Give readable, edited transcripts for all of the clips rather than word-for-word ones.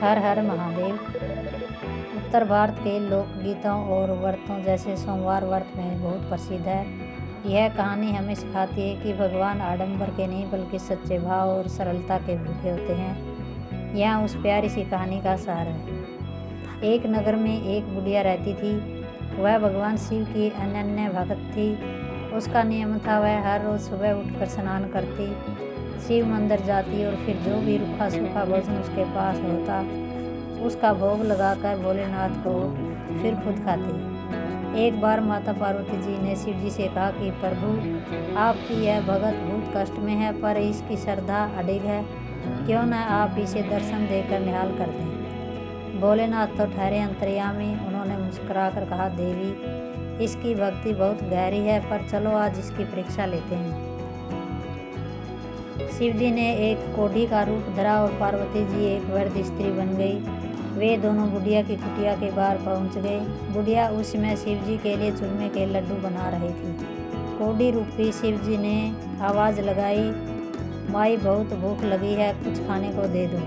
हर हर महादेव। उत्तर भारत के लोकगीतों और व्रतों जैसे सोमवार व्रत में बहुत प्रसिद्ध है। यह कहानी हमें सिखाती है कि भगवान आडंबर के नहीं बल्कि सच्चे भाव और सरलता के भूखे होते हैं। यहाँ उस प्यारी सी कहानी का सार है। एक नगर में एक बुढ़िया रहती थी। वह भगवान शिव की अनन्य भक्त थी। उसका नियम था वह हर रोज़ सुबह उठकर स्नान करती, शिव मंदिर जाती और फिर जो भी रूखा सूखा भोजन उसके पास होता उसका भोग लगाकर भोलेनाथ को फिर खुद खाती। एक बार माता पार्वती जी ने शिव जी से कहा कि प्रभु, आपकी यह भगत बहुत कष्ट में है पर इसकी श्रद्धा अडिग है, क्यों न आप इसे दर्शन देकर निहाल कर दें। भोलेनाथ तो ठहरे अंतर्यामी। उन्होंने मुस्कुराकर कहा, देवी, इसकी भक्ति बहुत गहरी है, पर चलो आज इसकी परीक्षा लेते हैं। शिव जी ने एक कोढ़ी का रूप धरा और पार्वती जी एक वृद्ध स्त्री बन गई। वे दोनों बुढ़िया की कुटिया के बाहर पहुंच गए। बुढ़िया उस समय शिव जी के लिए चूरमे के लड्डू बना रही थी। कोढ़ी रूपी शिव जी ने आवाज़ लगाई, माई, बहुत भूख लगी है, कुछ खाने को दे दो।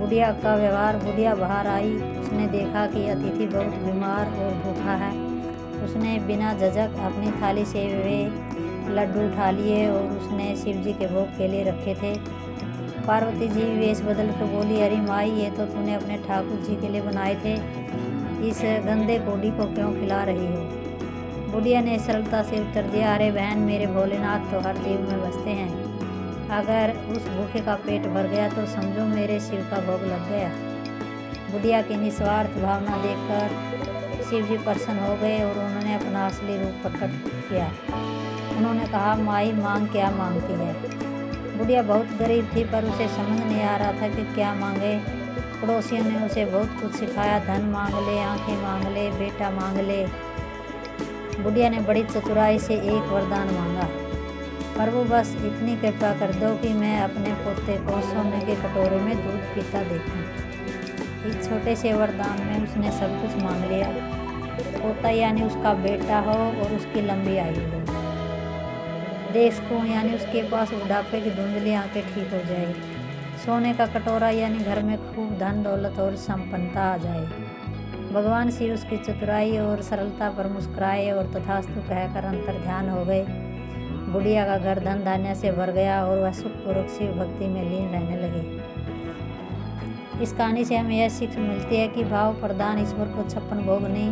बुढ़िया का व्यवहार। बुढ़िया बाहर आई। उसने देखा कि अतिथि बहुत बीमार और भूखा है। उसने बिना झिझक अपनी थाली से वे लड्डू उठा लिए और उसने शिव जी के भोग के लिए रखे थे। पार्वती जी वेश बदल कर बोली, अरे माई, ये तो तूने अपने ठाकुर जी के लिए बनाए थे, इस गंदे कोढ़ी को क्यों खिला रही हो। बुढ़िया ने सरलता से उत्तर दिया, अरे बहन, मेरे भोलेनाथ तो हर जीव में बसते हैं, अगर उस भूखे का पेट भर गया तो समझो मेरे शिव का भोग लग गया। बुढ़िया की निस्वार्थ भावना देखकर शिव जी प्रसन्न हो गए और उन्होंने अपना असली रूप प्रकट किया। उन्होंने कहा, माई, मांग, क्या मांगती है। बुढ़िया बहुत गरीब थी पर उसे समझ नहीं आ रहा था कि क्या मांगे। पड़ोसियों ने उसे बहुत कुछ सिखाया, धन मांग ले, आंखें मांग ले, बेटा मांग ले। बुढ़िया ने बड़ी चतुराई से एक वरदान मांगा, प्रभु, बस इतनी कृपा कर दो कि मैं अपने पोते को सोने के कटोरे में दूध पीता देखूं। इस छोटे से वरदान में उसने सब कुछ मांग लिया। पोता यानी उसका बेटा हो और उसकी लंबी आयु हो। देश को यानी उसके पास बुढ़ापे की धुंधली आंखें ठीक हो जाए। सोने का कटोरा यानी घर में खूब धन दौलत और संपन्नता आ जाए। भगवान शिव उसकी चतुराई और सरलता पर मुस्कुराए और तथास्तु कहकर अंतर ध्यान हो गए। बुढ़िया का घर धन धान्य से भर गया और वह सुखपूर्वक शिव भक्ति में लीन रहने लगी। इस कहानी से हमें यह सीख मिलती है कि भाव प्रदान ईश्वर को 56 भोग नहीं,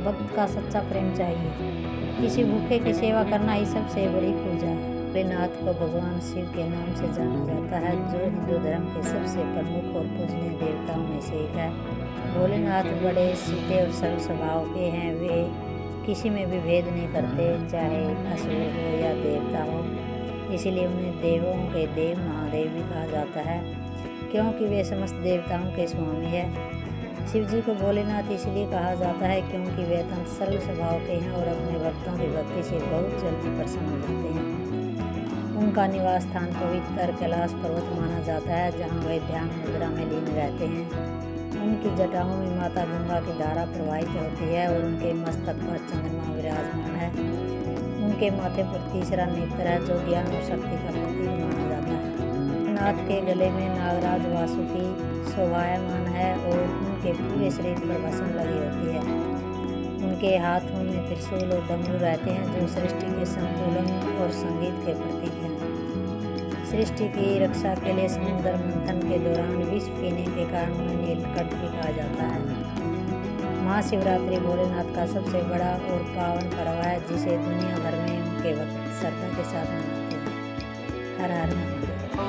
भक्त का सच्चा प्रेम चाहिए। किसी भूखे की सेवा करना ही सबसे बड़ी पूजा है। भोलेनाथ को भगवान शिव के नाम से जाना जाता है, जो हिंदू धर्म के सबसे प्रमुख और पूजनीय देवताओं में से एक है। भोलेनाथ बड़े सीधे और सरल स्वभाव के हैं। वे किसी में भी भेद नहीं करते, चाहे असुर हो या देवता हो। इसीलिए उन्हें देवों के देव महादेव भी कहा जाता है, क्योंकि वे समस्त देवताओं के स्वामी है। शिव जी को भोलेनाथ इसलिए कहा जाता है क्योंकि वे अत्यंत सरल स्वभाव के हैं और अपने भक्तों की भक्ति से बहुत जल्दी प्रसन्न हो जाते हैं। उनका निवास स्थान पवित्र कैलाश पर्वत माना जाता है, जहाँ वे ध्यान मुद्रा में लीन रहते हैं। उनकी जटाओं में माता गंगा की धारा प्रवाहित होती है और उनके मस्तक पर चंद्रमा विराजमान है। उनके माथे पर तीसरा नेत्र है, जो ज्ञान और शक्ति का प्रतीक माना जाता है। नाथ के गले में नागराज वासुकी शोभायमान है और उनके पूरे शरीर पर भस्म लगी होती है। उनके हाथों में त्रिशूल और डमरू रहते हैं, जो सृष्टि के संतुलन और संगीत के प्रतीक हैं। सृष्टि की रक्षा के लिए समुद्र मंथन के दौरान विष पीने के कारण उन्हें नीलकंठ भी कहा जाता है। महाशिवरात्रि भोलेनाथ का सबसे बड़ा और पावन पर्व है, जिसे दुनिया भर में उनके भक्त श्रद्धा के साथ मनाते हैं। हर हर महादेव।